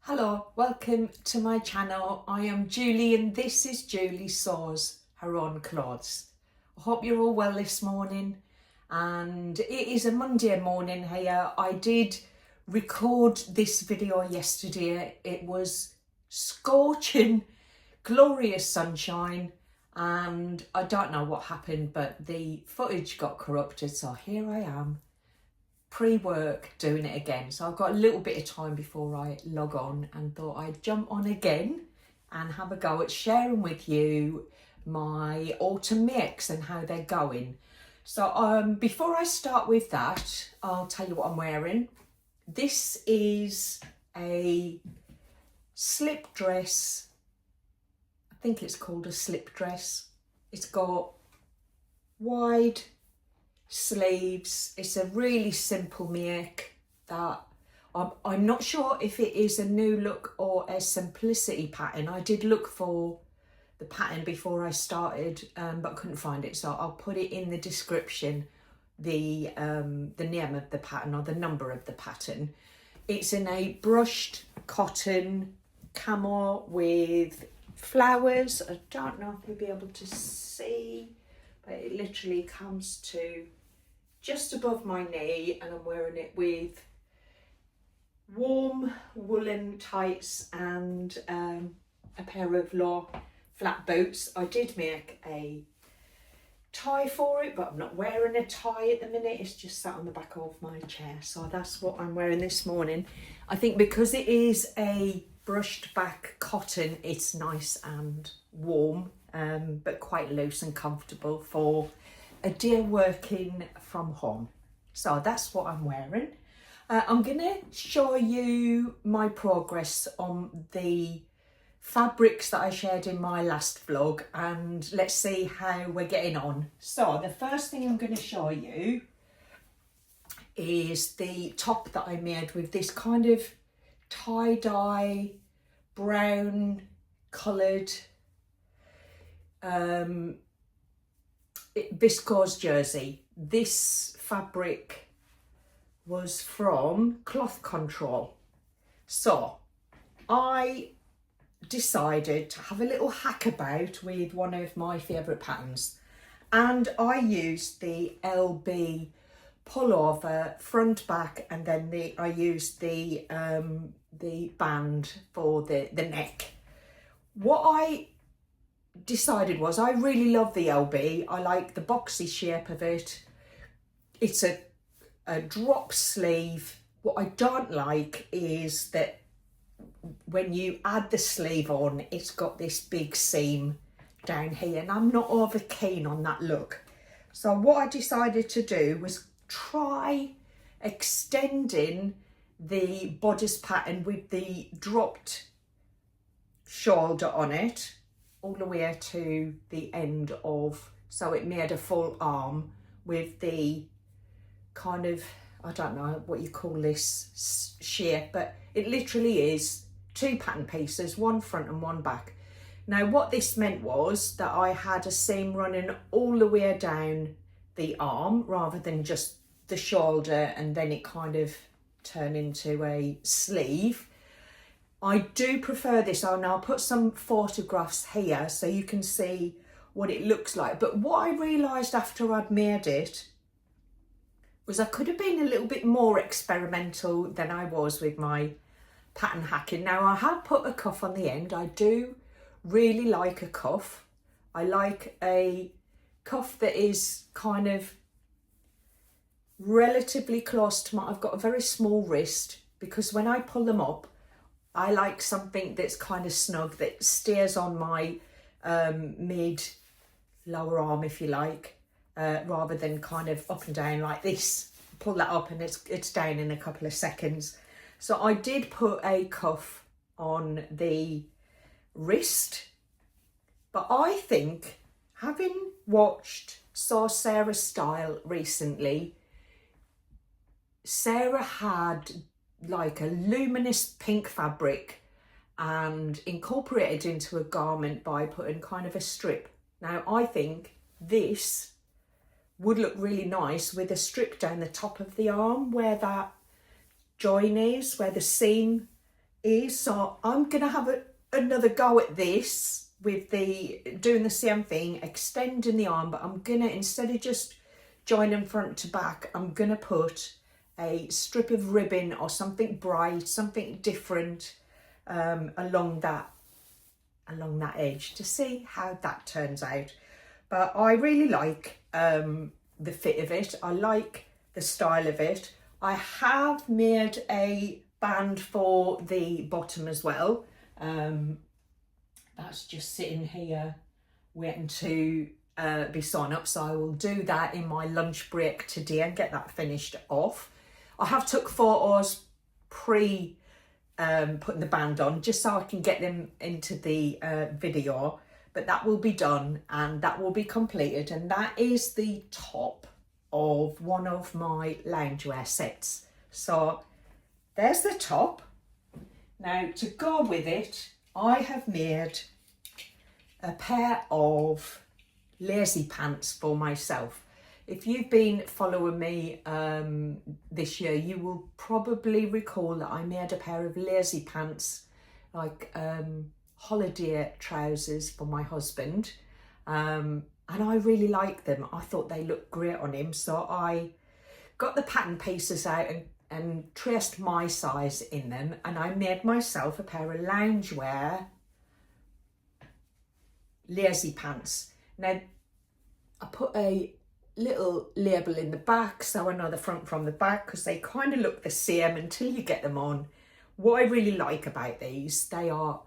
Hello, welcome to my channel. I am Julie and this is Julie Sews Her Own Clothes. I hope you're all well this morning, and it is a Monday morning here. I did record this video yesterday. It was scorching, glorious sunshine, and I don't know what happened, but the footage got corrupted, so here I am pre-work doing it again. So I've got a little bit of time before I log on and thought I'd jump on again and have a go at sharing with you my autumn mix and how they're going. So before I start with that, I'll tell you what I'm wearing. This is a slip dress. I think it's called a slip dress. It's got wide sleeves. It's a really simple make that I'm not sure if it is a new look or a simplicity pattern. I did look for the pattern before I started, but couldn't find it, so I'll put it in the description, the name of the pattern or the number of the pattern. It's in a brushed cotton camo with flowers. I don't know if you'll be able to see, but it literally comes to just above my knee, and I'm wearing it with warm woolen tights and a pair of low flat boots. I did make a tie for it, but I'm not wearing a tie at the minute. It's just sat on the back of my chair, so that's what I'm wearing this morning. I think because it is a brushed back cotton, it's nice and warm, but quite loose and comfortable for a day working from home. So that's what I'm wearing. I'm gonna show you my progress on the fabrics that I shared in my last vlog, and let's see how we're getting on. So the first thing I'm going to show you is the top that I made with this kind of tie-dye brown coloured viscose jersey. This fabric was from Cloth Control. So I decided to have a little hack about with one of my favourite patterns, and I used the LB Pullover front, back, and then I used the band for the neck. What I decided was I really love the LB. I like the boxy shape of it. It's a drop sleeve. What I don't like is that when you add the sleeve on, it's got this big seam down here, and I'm not over keen on that look. So what I decided to do was try extending the bodice pattern with the dropped shoulder on it all the way to the end of, so it made a full arm with the kind of, I don't know what you call this shape, but it literally is two pattern pieces, one front and one back. Now what this meant was that I had a seam running all the way down the arm rather than just the shoulder, and then it kind of turned into a sleeve. I do prefer this, and I'll put some photographs here so you can see what it looks like. But what I realised after I'd made it was I could have been a little bit more experimental than I was with my pattern hacking. Now I have put a cuff on the end. I do really like a cuff. I like a cuff that is kind of relatively close to my, I've got a very small wrist, because when I pull them up, I like something that's kind of snug, that stays on my mid lower arm, if you like, rather than kind of up and down like this. Pull that up and it's down in a couple of seconds. So I did put a cuff on the wrist, but I think, having watched Saw Sarah Style recently, Sarah had like a luminous pink fabric and incorporated into a garment by putting kind of a strip. Now I think this would look really nice with a strip down the top of the arm where that join is, where the seam is, so I'm gonna have another go at this with doing the same thing, extending the arm, but I'm gonna, instead of just joining front to back, I'm gonna put a strip of ribbon or something bright, something different along that edge to see how that turns out. But I really like the fit of it. I like the style of it. I have made a band for the bottom as well. That's just sitting here waiting to be sewn up, so I will do that in my lunch break today and get that finished off. I have took photos pre putting the band on just so I can get them into the video, but that will be done and that will be completed, and that is the top of one of my loungewear sets. So there's the top. Now to go with it, I have made a pair of lazy pants for myself. If you've been following me this year, you will probably recall that I made a pair of lazy pants, like holiday trousers for my husband. And I really like them. I thought they looked great on him. So I got the pattern pieces out and traced my size in them. And I made myself a pair of loungewear lazy pants. Now, I put a little label in the back so I know the front from the back, because they kind of look the same until you get them on. What I really like about these, they are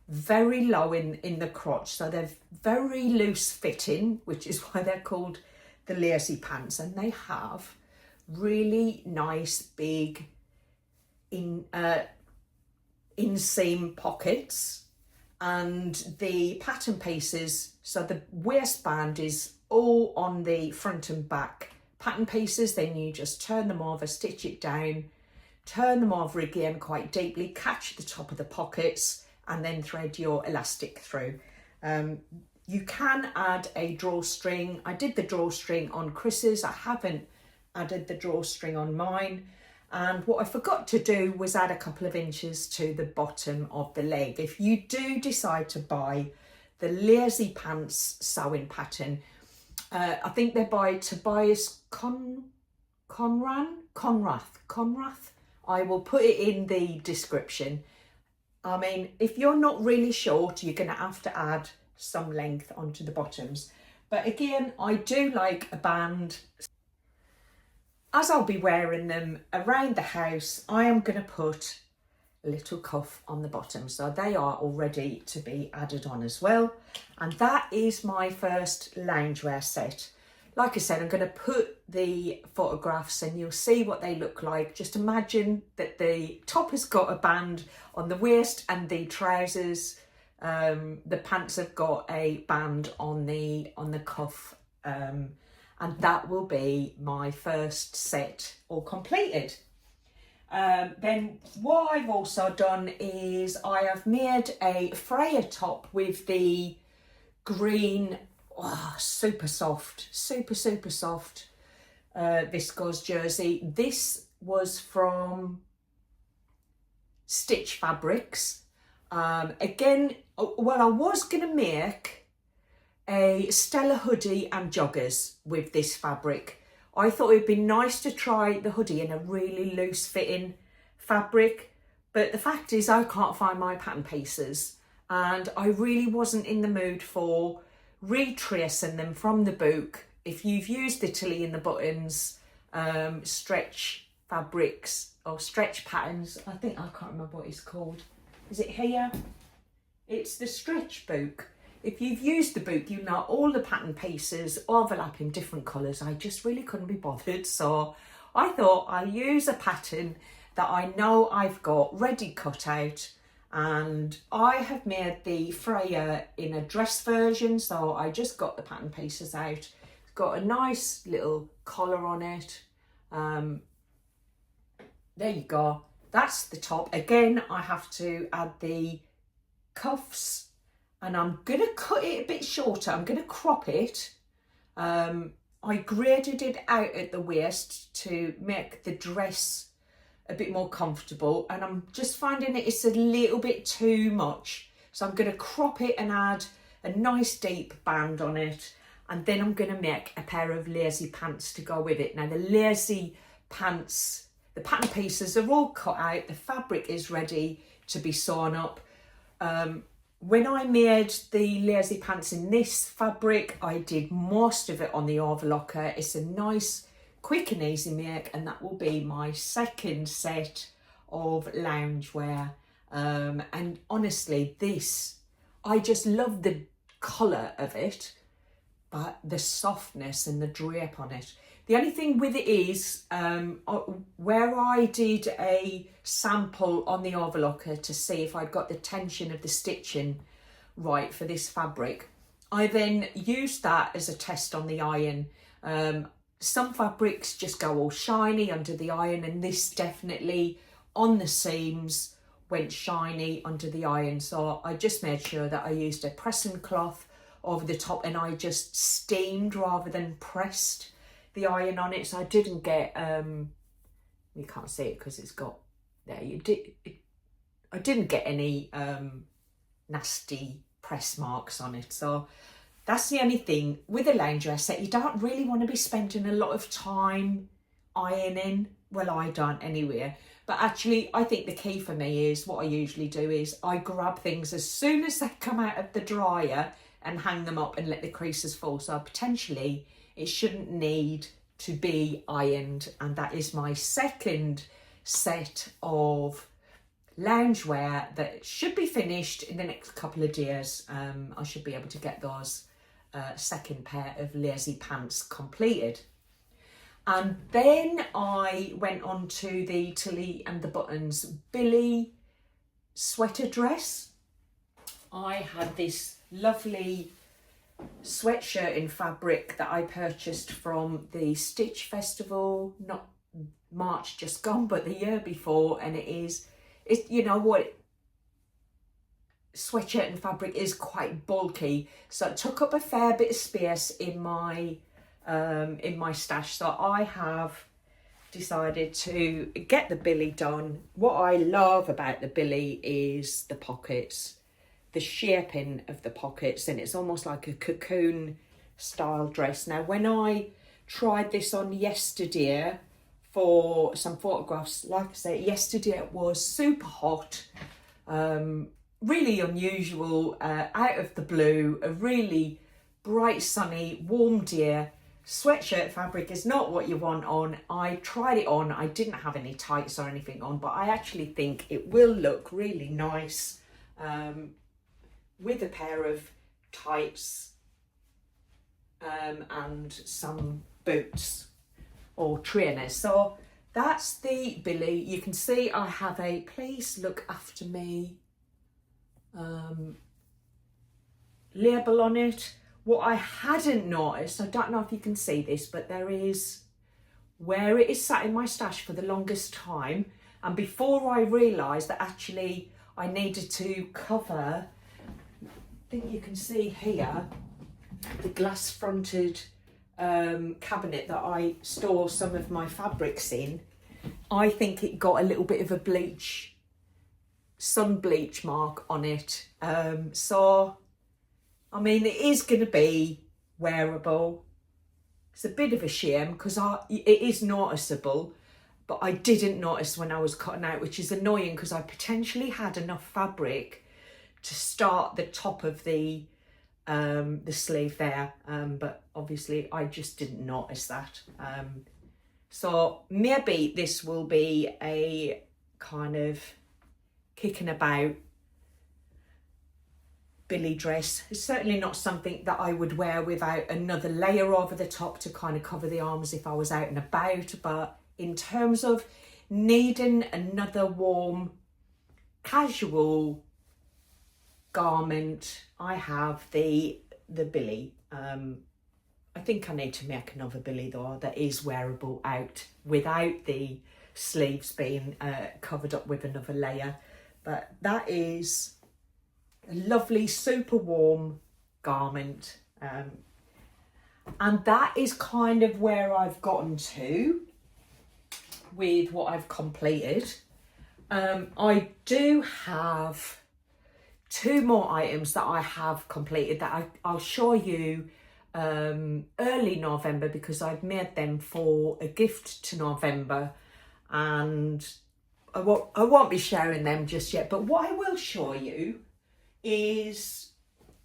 very low in the crotch, so they're very loose fitting, which is why they're called the lazy pants, and they have really nice big inseam pockets, and the pattern pieces, so the waistband is all on the front and back pattern pieces. Then you just turn them over, stitch it down, turn them over again quite deeply, catch the top of the pockets, and then thread your elastic through. You can add a drawstring. I did the drawstring on Chris's. I haven't added the drawstring on mine. And what I forgot to do was add a couple of inches to the bottom of the leg. If you do decide to buy the lazy pants sewing pattern, I think they're by Tobias Conrath. I will put it in the description. I mean, if you're not really short, you're going to have to add some length onto the bottoms. But again, I do like a band. As I'll be wearing them around the house, I am going to put a little cuff on the bottom. So they are all ready to be added on as well. And that is my first loungewear set. Like I said, I'm going to put the photographs and you'll see what they look like. Just imagine that the top has got a band on the waist and the trousers, the pants have got a band on the cuff, and that will be my first set all completed. Then what I've also done is I have made a Frayer top with the green, super soft viscose jersey. This was from Stitch Fabrics. Again, well, I was going to make a Stella hoodie and joggers with this fabric. I thought it'd be nice to try the hoodie in a really loose fitting fabric, but the fact is I can't find my pattern pieces, and I really wasn't in the mood for retracing them from the book. If you've used Italy in the buttons, stretch fabrics or stretch patterns, I can't remember what it's called. Is it here? It's the stretch book. If you've used the book, you know all the pattern pieces overlap in different colours. I just really couldn't be bothered, so I thought I'll use a pattern that I know I've got ready cut out, and I have made the Frayer in a dress version, so I just got the pattern pieces out. It's got a nice little collar on it. There you go. That's the top. Again, I have to add the cuffs, and I'm going to cut it a bit shorter. I'm going to crop it. I graded it out at the waist to make the dress a bit more comfortable, and I'm just finding it's a little bit too much. So I'm going to crop it and add a nice deep band on it, and then I'm going to make a pair of lacy pants to go with it. Now the lacy pants, the pattern pieces are all cut out, the fabric is ready to be sewn up. When I made the lacy pants in this fabric, I did most of it on the overlocker. It's a nice quick and easy make, and that will be my second set of loungewear. And honestly, this, I just love the colour of it, but the softness and the drape on it. The only thing with it is, where I did a sample on the overlocker to see if I'd got the tension of the stitching right for this fabric, I then used that as a test on the iron. Some fabrics just go all shiny under the iron, and this definitely on the seams went shiny under the iron. So I just made sure that I used a pressing cloth over the top, and I just steamed rather than pressed the iron on it. So I didn't get, you can't see it because it's got, there, I didn't get any nasty press marks on it. So that's the only thing with a loungewear set. You don't really want to be spending a lot of time ironing. Well, I don't anyway. But actually, I think the key for me is, what I usually do is I grab things as soon as they come out of the dryer and hang them up and let the creases fall. So potentially it shouldn't need to be ironed. And that is my second set of loungewear that should be finished in the next couple of days. I should be able to get those second pair of lacy pants completed. And then I went on to the Tilly and the Buttons Billie sweater dress. I had this lovely sweatshirt in fabric that I purchased from the Stitch Festival, not March just gone, but the year before, and it's, you know what, sweatshirt and fabric is quite bulky, so it took up a fair bit of space in my stash. So I have decided to get the Billie done. What I love about the Billie is the pockets, the shaping of the pockets, and it's almost like a cocoon style dress. Now, when I tried this on yesterday for some photographs, like I said, yesterday it was super hot, really unusual, out of the blue, a really bright, sunny, warm day. Sweatshirt fabric is not what you want on. I tried it on, I didn't have any tights or anything on, but I actually think it will look really nice with a pair of tights and some boots or trainers. So that's the Billie. You can see I have a "Please Look After Me" label on it. What I hadn't noticed, I don't know if you can see this, but there is, where it is sat in my stash for the longest time, and before I realised that actually I needed to cover, I think you can see here, the glass fronted cabinet that I store some of my fabrics in. I think it got a little bit of a sun bleach mark on it. So I mean, it is going to be wearable. It's a bit of a shame because it is noticeable, but I didn't notice when I was cutting out, which is annoying because I potentially had enough fabric to start the top of the sleeve there, but obviously I just didn't notice that. So maybe this will be a kind of kicking about Billie dress. It's certainly not something that I would wear without another layer over the top to kind of cover the arms if I was out and about. But in terms of needing another warm, casual garment, I have the Billie. I think I need to make another Billie though that is wearable out without the sleeves being covered up with another layer. But that is a lovely, super warm garment. And that is kind of where I've gotten to with what I've completed. I do have 2 more items that I have completed that I'll show you early November, because I've made them for a gift to November, and I won't be sharing them just yet. But what I will show you is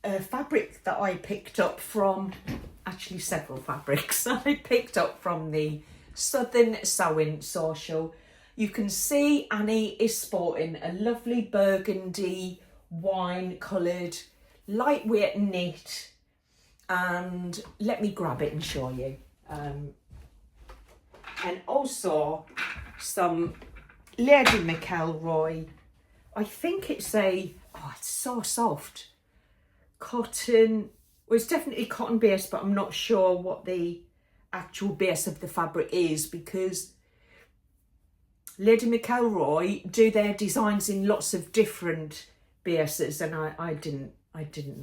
a fabric that I picked up from, actually several fabrics I picked up from the Southern Sewing Social. You can see Annie is sporting a lovely burgundy wine coloured lightweight knit, and let me grab it and show you. And also some Lady McElroy, I think it's it's so soft, cotton. Well, it's definitely cotton base, but I'm not sure what the actual base of the fabric is, because Lady McElroy do their designs in lots of different bases, and I didn't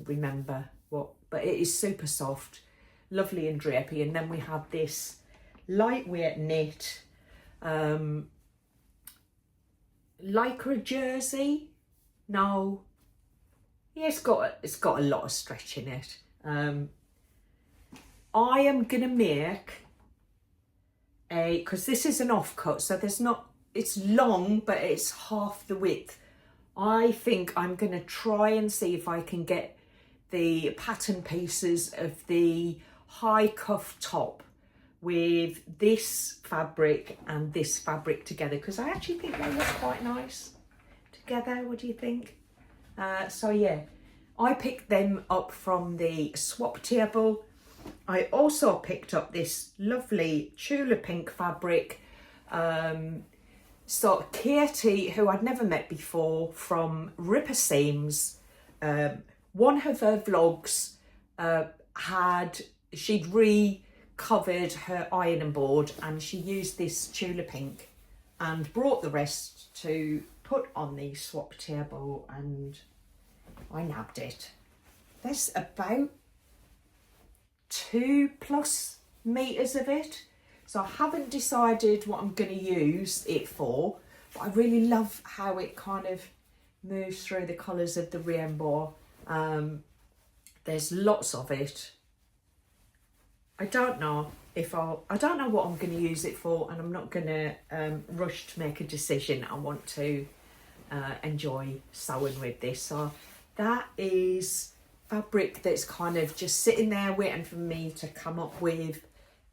remember what, but it is super soft, lovely and drapey. And then we have this lightweight knit lycra jersey. No, yeah, it's got a lot of stretch in it. I am gonna make because this is an offcut, so it's long, but it's half the width. I think I'm gonna try and see if I can get the pattern pieces of the high cuff top with this fabric and this fabric together, because I actually think they look quite nice together. What do you think? So yeah, I picked them up from the swap table. I also picked up this lovely tulip pink fabric. So Katie, who I'd never met before, from Ripper Seams, one of her vlogs she'd recovered her ironing board, and she used this tulip pink and brought the rest to put on the swap table, and I nabbed it. There's about 2+ meters of it, so I haven't decided what I'm going to use it for, but I really love how it kind of moves through the colours of the rainbow. There's lots of it. I don't know what I'm going to use it for, and I'm not going to rush to make a decision. I want to enjoy sewing with this. So that is fabric that's kind of just sitting there waiting for me to come up with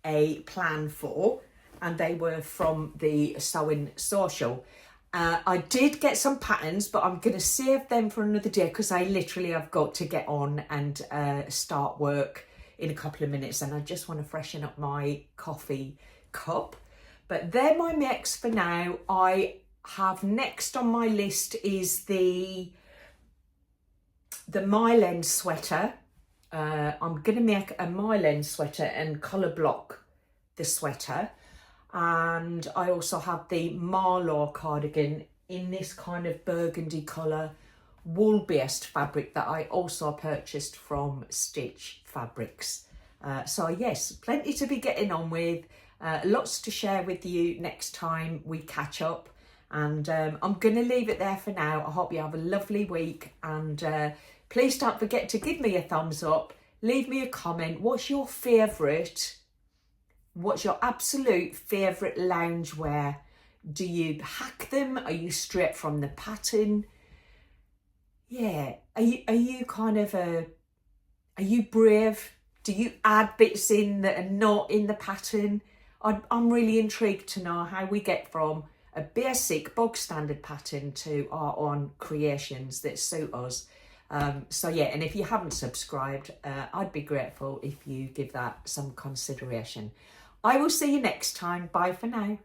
a plan for, and they were from the Sewing Social. I did get some patterns, but I'm going to save them for another day, because I've got to get on and start work in a couple of minutes, and I just want to freshen up my coffee cup. But they're my makes for now. I have next on my list is the mile end sweater. I'm going to make a mile end sweater and colour block the sweater. And I also have the Marlowe cardigan in this kind of burgundy colour wool based fabric that I also purchased from Stitch Fabrics. So yes, plenty to be getting on with, lots to share with you next time we catch up. And I'm going to leave it there for now. I hope you have a lovely week, and please don't forget to give me a thumbs up, leave me a comment. What's your absolute favourite loungewear? Do you hack them? Are you straight from the pattern? Yeah, are you kind of are you brave? Do you add bits in that are not in the pattern? I'm really intrigued to know how we get from a basic bog standard pattern to our own creations that suit us. So yeah, and if you haven't subscribed, I'd be grateful if you give that some consideration. I will see you next time. Bye for now.